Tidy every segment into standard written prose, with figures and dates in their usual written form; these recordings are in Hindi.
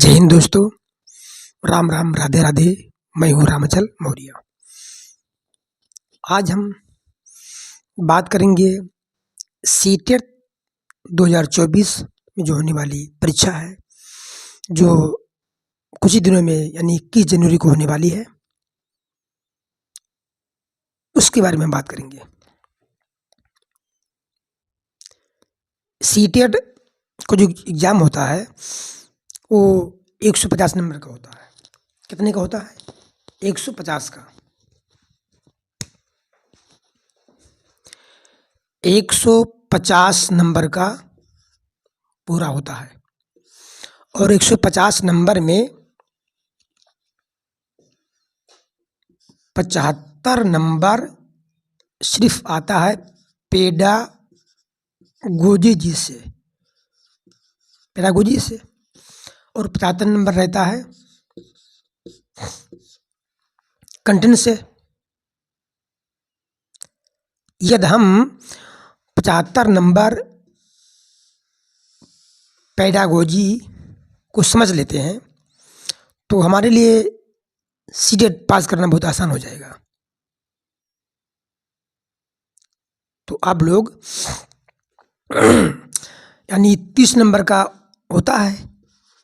जय हिंद दोस्तों, राम राम, राधे राधे। मैं हूँ रामाचल मौर्य। आज हम बात करेंगे सीटेट 2024 में जो होने वाली परीक्षा है, जो कुछ ही दिनों में यानी 21 जनवरी को होने वाली है, उसके बारे में हम बात करेंगे। सीटेट को जो एग्ज़ाम होता है वो 150 नंबर का होता है। कितने का होता है? 150 का। 150 नंबर का पूरा होता है और 150 नंबर में 75 नंबर सिर्फ आता है पेडागोजी से और 75 नंबर रहता है कंटेंट से। यदि हम 75 नंबर पेडागोजी को समझ लेते हैं तो हमारे लिए सीटेट पास करना बहुत आसान हो जाएगा। तो आप लोग यानी 30 नंबर का होता है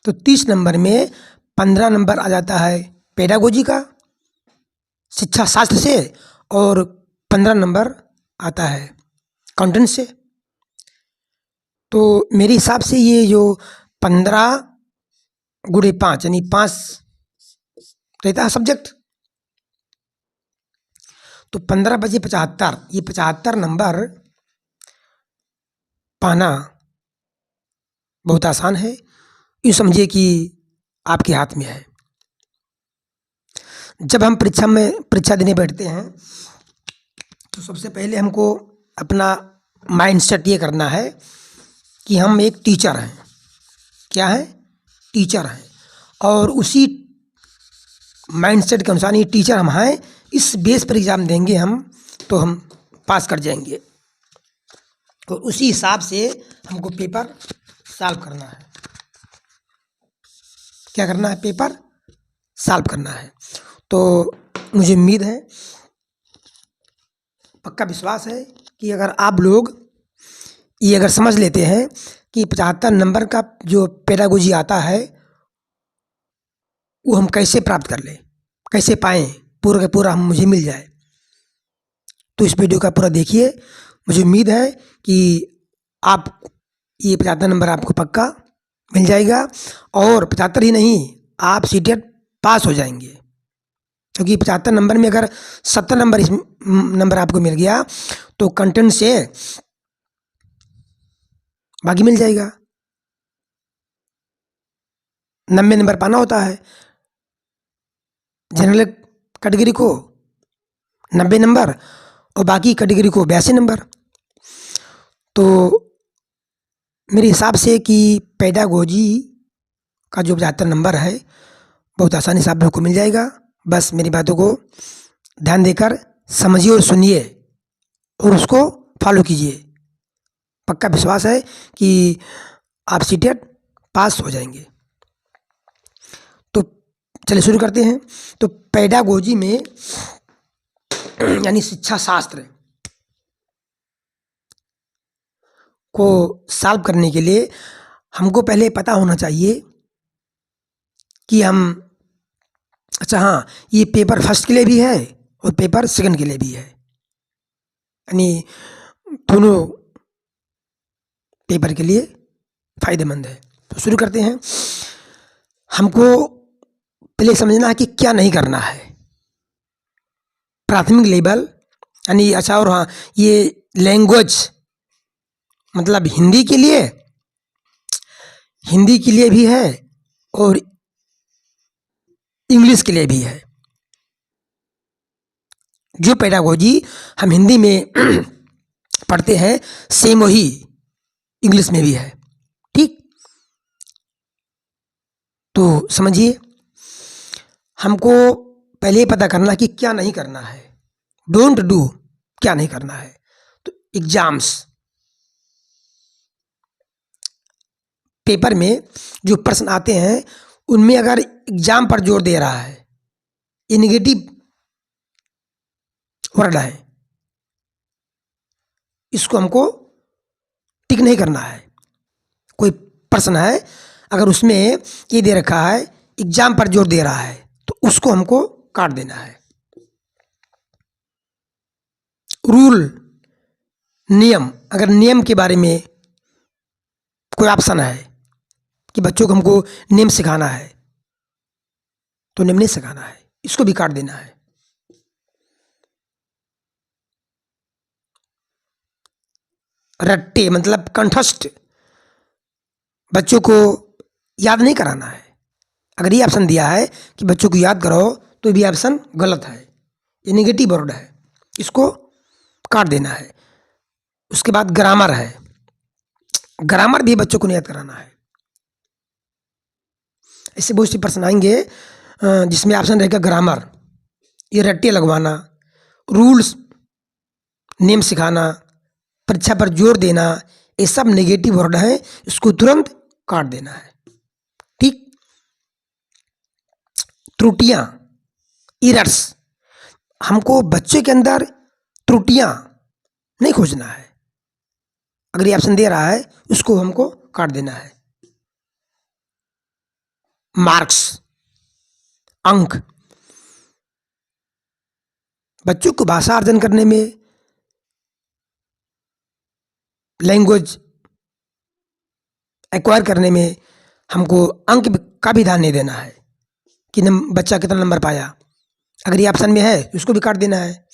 तो 30 नंबर में 15 नंबर आ जाता है पेडागोजी का, शिक्षा शास्त्र से, और 15 नंबर आता है कंटेंट से। तो मेरे हिसाब से ये जो 15 गुणे 5 यानी 5 रहता है सब्जेक्ट, तो 15 बजे 75, ये 75 नंबर पाना बहुत आसान है। यूँ समझिए कि आपके हाथ में है। जब हम परीक्षा देने बैठते हैं तो सबसे पहले हमको अपना माइंड सेट ये करना है कि हम एक टीचर हैं। क्या है? टीचर हैं। और उसी माइंड सेट के अनुसार ये टीचर हम हैं, इस बेस पर एग्ज़ाम देंगे हम तो हम पास कर जाएंगे। और उसी हिसाब से हमको पेपर सॉल्व करना है। क्या करना है? पेपर सॉल्व करना है। तो मुझे उम्मीद है, पक्का विश्वास है कि अगर आप लोग ये अगर समझ लेते हैं कि 75 नंबर का जो पेडागोजी आता है वो हम कैसे प्राप्त कर लें, कैसे पाएँ, पूरा का पूरा हम मुझे मिल जाए, तो इस वीडियो का पूरा देखिए। मुझे उम्मीद है कि आप ये 75 नंबर आपको पक्का मिल जाएगा और 75 ही नहीं, आप सीटेट पास हो जाएंगे। क्योंकि 75 नंबर में अगर 70 नंबर आपको मिल गया तो कंटेंट से बाकी मिल जाएगा। 90 नंबर पाना होता है जनरल कैटेगरी को, 90 नंबर, और बाकी कैटेगरी को 82 नंबर। तो मेरे हिसाब से कि पेडागोजी का जो 75 नंबर है बहुत आसानी से आप लोग को मिल जाएगा। बस मेरी बातों को ध्यान देकर समझिए और सुनिए और उसको फॉलो कीजिए। पक्का विश्वास है कि आप सीटेट पास हो जाएंगे। तो चलिए शुरू करते हैं। तो पेडागोजी में यानी शिक्षा शास्त्र को सॉल्व करने के लिए हमको पहले पता होना चाहिए कि हम, अच्छा हाँ, ये पेपर फर्स्ट के लिए भी है और पेपर सेकंड के लिए भी है, यानी दोनों पेपर के लिए फायदेमंद है। तो शुरू करते हैं। हमको पहले समझना है कि क्या नहीं करना है। प्राथमिक लेवल यानी, अच्छा, और हाँ, ये लैंग्वेज मतलब हिंदी के लिए भी है और इंग्लिश के लिए भी है। जो पेडागोजी हम हिंदी में पढ़ते हैं सेम वही इंग्लिश में भी है। ठीक? तो समझिए, हमको पहले पता करना कि क्या नहीं करना है, डोंट डू, क्या नहीं करना है। तो एग्जाम्स, पेपर में जो प्रश्न आते हैं उनमें अगर एग्जाम पर जोर दे रहा है, ये निगेटिव वर्ड है, इसको हमको टिक नहीं करना है। कोई प्रश्न है, अगर उसमें ये दे रखा है एग्जाम पर जोर दे रहा है, तो उसको हमको काट देना है। रूल, नियम, अगर नियम के बारे में कोई ऑप्शन है कि बच्चों को हमको नियम सिखाना है, तो नियम नहीं सिखाना है, इसको भी काट देना है। रट्टे मतलब कंठस्थ, बच्चों को याद नहीं कराना है। अगर ये ऑप्शन दिया है कि बच्चों को याद कराओ, तो भी ऑप्शन गलत है, ये नेगेटिव वर्ड है, इसको काट देना है। उसके बाद ग्रामर है, ग्रामर भी बच्चों को नहीं याद कराना है। ऐसे बहुत से प्रश्न आएंगे जिसमें ऑप्शन रहेगा ग्रामर, ये रट्टे लगवाना, रूल्स, नियम सिखाना, परीक्षा पर जोर देना, ये सब नेगेटिव वर्ड है, इसको तुरंत काट देना है। ठीक। त्रुटियां, एरर्स, हमको बच्चे के अंदर त्रुटियां नहीं खोजना है। अगर ये ऑप्शन दे रहा है, उसको हमको काट देना है। मार्क्स, अंक, बच्चों को भाषा अर्जन करने में, लैंग्वेज एक्वायर करने में हमको अंक का भी ध्यान नहीं देना है कि बच्चा कितना नंबर पाया। अगर ये ऑप्शन में है, उसको भी काट देना है।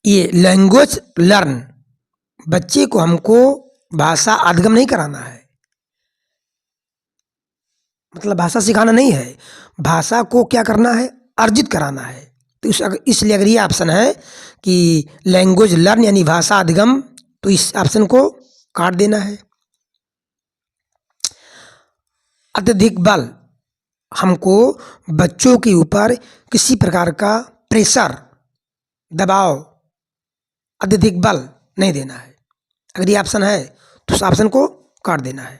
ये लैंग्वेज लर्न, बच्चे को हमको भाषा अधिगम नहीं कराना है, मतलब भाषा सिखाना नहीं है, भाषा को क्या करना है, अर्जित कराना है। तो इसलिए अगर ये ऑप्शन है कि लैंग्वेज लर्न यानी भाषा अधिगम, तो इस ऑप्शन को काट देना है। अत्यधिक बल, हमको बच्चों के ऊपर किसी प्रकार का प्रेशर, दबाव, अत्यधिक बल नहीं देना है। अगर ये ऑप्शन है, तो उस ऑप्शन को काट देना है।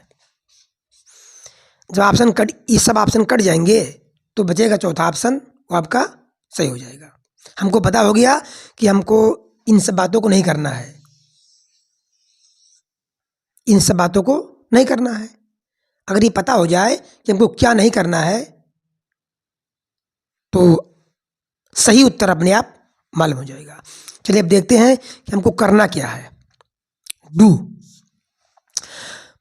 जब ऑप्शन कट, ये सब ऑप्शन कट जाएंगे, तो बचेगा चौथा ऑप्शन, वो आपका सही हो जाएगा। हमको पता हो गया कि हमको इन सब बातों को नहीं करना है, इन सब बातों को नहीं करना है। अगर ये पता हो जाए कि हमको क्या नहीं करना है, तो सही उत्तर अपने आप मालूम हो जाएगा। चलिए अब देखते हैं कि हमको करना क्या है। डू,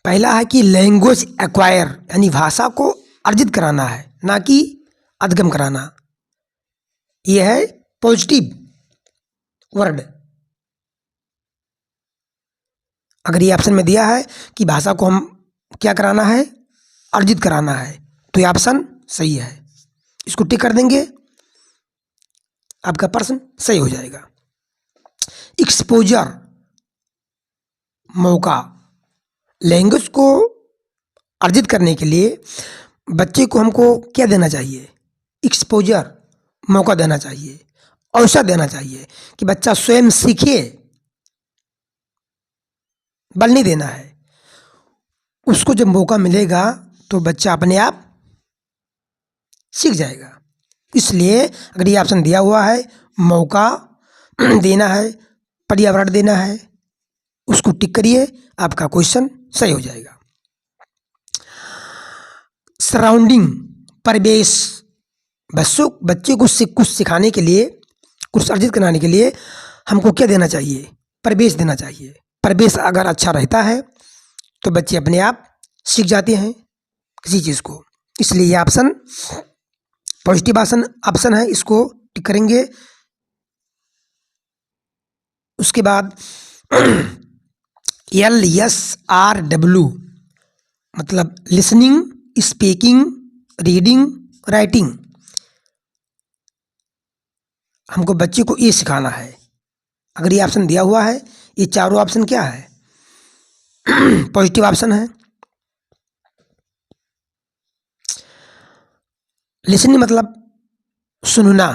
पहला है कि लैंग्वेज एक्वायर यानी भाषा को अर्जित कराना है, ना कि अधिगम कराना। यह है पॉजिटिव वर्ड। अगर ये ऑप्शन में दिया है कि भाषा को हम क्या कराना है, अर्जित कराना है, तो ये ऑप्शन सही है, इसको टिक कर देंगे, आपका प्रश्न सही हो जाएगा। एक्सपोजर, मौका, लैंग्वेज को अर्जित करने के लिए बच्चे को हमको क्या देना चाहिए, एक्सपोजर, मौका देना चाहिए, अवसर देना चाहिए कि बच्चा स्वयं सीखे, बल नहीं देना है। उसको जब मौका मिलेगा तो बच्चा अपने आप सीख जाएगा। इसलिए अगर ये ऑप्शन दिया हुआ है, मौका देना है, पर्यावरण देना है, उसको टिक करिए, आपका क्वेश्चन सही हो जाएगा। सराउंडिंग, परिवेश, बच्चे को कुछ सिखाने के लिए, कुछ अर्जित कराने के लिए हमको क्या देना चाहिए, परिवेश देना चाहिए। परिवेश अगर अच्छा रहता है तो बच्चे अपने आप सीख जाते हैं किसी चीज़ को। इसलिए ये ऑप्शन पॉजिटिव ऑप्शन है, इसको टिक करेंगे। उसके बाद LSRW मतलब लिसनिंग, स्पीकिंग, रीडिंग, राइटिंग, हमको बच्चे को ये सिखाना है। अगर ये ऑप्शन दिया हुआ है, ये चारों ऑप्शन क्या है, पॉजिटिव ऑप्शन है। लिसनिंग मतलब सुनना,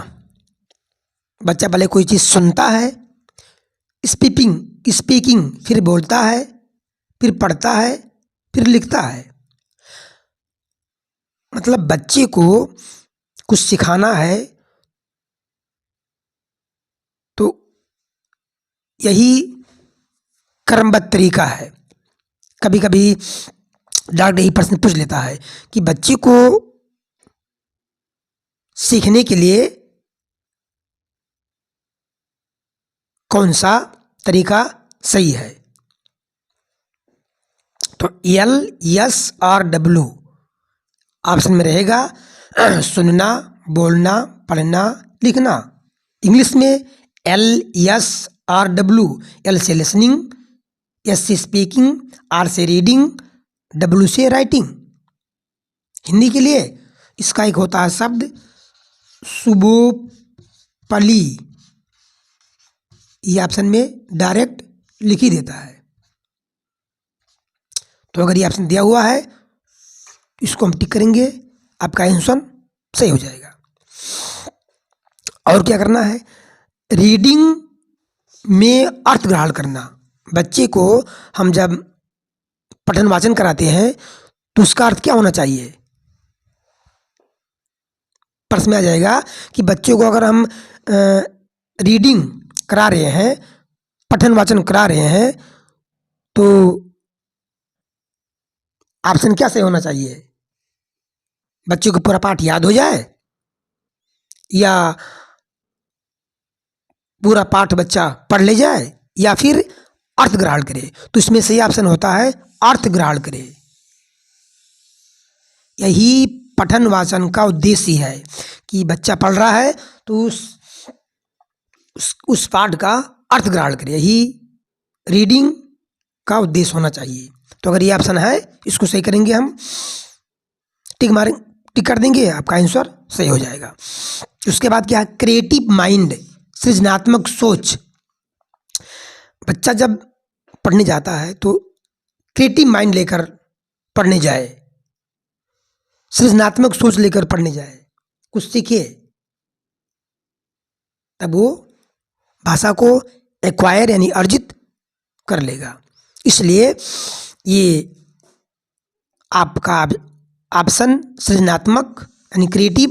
बच्चा पहले कोई चीज़ सुनता है। स्पीकिंग फिर बोलता है, फिर पढ़ता है, फिर लिखता है। मतलब बच्चे को कुछ सिखाना है तो यही क्रमबद्ध तरीका है। कभी कभी डॉक्टर यही प्रश्न पूछ लेता है कि बच्चे को सीखने के लिए कौन सा तरीका सही है। तो एल, एस और डब्ल्यू ऑप्शन में रहेगा सुनना, बोलना, पढ़ना, लिखना। इंग्लिश में एल, एस और डब्ल्यू। एल से लिसनिंग, एस से स्पीकिंग, आर से रीडिंग, डब्ल्यू से राइटिंग। हिंदी के लिए इसका एक होता है शब्द सुबोपली। ये ऑप्शन में डायरेक्ट लिख ही देता है। तो अगर ये ऑप्शन दिया हुआ है इसको हम टिक करेंगे, आपका आंसर सही हो जाएगा। और क्या करना है, रीडिंग में अर्थ ग्रहण करना। बच्चे को हम जब पठन वाचन कराते हैं तो उसका अर्थ क्या होना चाहिए। प्रश्न में आ जाएगा कि बच्चों को अगर हम रीडिंग करा रहे हैं, पठन वाचन करा रहे हैं, तो ऑप्शन क्या सही होना चाहिए। बच्चों को पूरा पाठ याद हो जाए या पूरा पाठ बच्चा पढ़ ले जाए या फिर अर्थ ग्रहण करे। तो इसमें सही ऑप्शन होता है अर्थ ग्रहण करे। यही पठन वाचन का उद्देश्य है कि बच्चा पढ़ रहा है तो उस पाठ का अर्थ ग्रहण करे। यही रीडिंग का उद्देश्य होना चाहिए। तो अगर ये ऑप्शन है इसको सही करेंगे, हम टिक कर देंगे, आपका आंसर सही हो जाएगा। उसके बाद क्या है, क्रिएटिव माइंड, सृजनात्मक सोच। बच्चा जब पढ़ने जाता है तो क्रिएटिव माइंड लेकर पढ़ने जाए, सृजनात्मक सोच लेकर पढ़ने जाए, कुछ सीखे, तब वो भाषा को एक्वायर यानी अर्जित कर लेगा। इसलिए ये आपका ऑप्शन सृजनात्मक यानी क्रिएटिव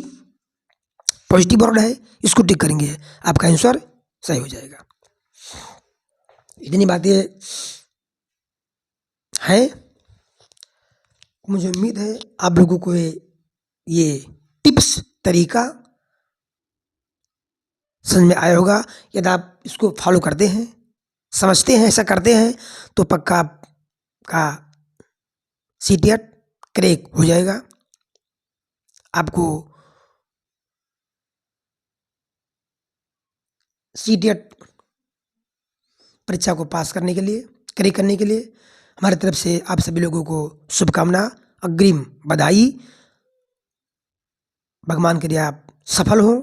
पॉजिटिव वर्ड है, इसको टिक करेंगे, आपका आंसर सही हो जाएगा। इतनी बातें हैं। मुझे उम्मीद है आप लोगों को ये टिप्स तरीका समझ में आया होगा। यदि आप इसको फॉलो करते हैं, समझते हैं, ऐसा करते हैं तो पक्का आपका सीटीएट क्रैक हो जाएगा। आपको सीटीएट परीक्षा को पास करने के लिए, क्रैक करने के लिए हमारी तरफ से आप सभी लोगों को शुभकामना, अग्रिम बधाई। भगवान के लिए आप सफल हो,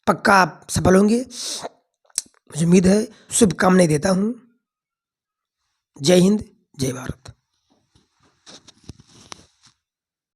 पक्का आप सफल होंगे, मुझे उम्मीद है। शुभकामनाएं देता हूँ। जय हिंद, जय भारत।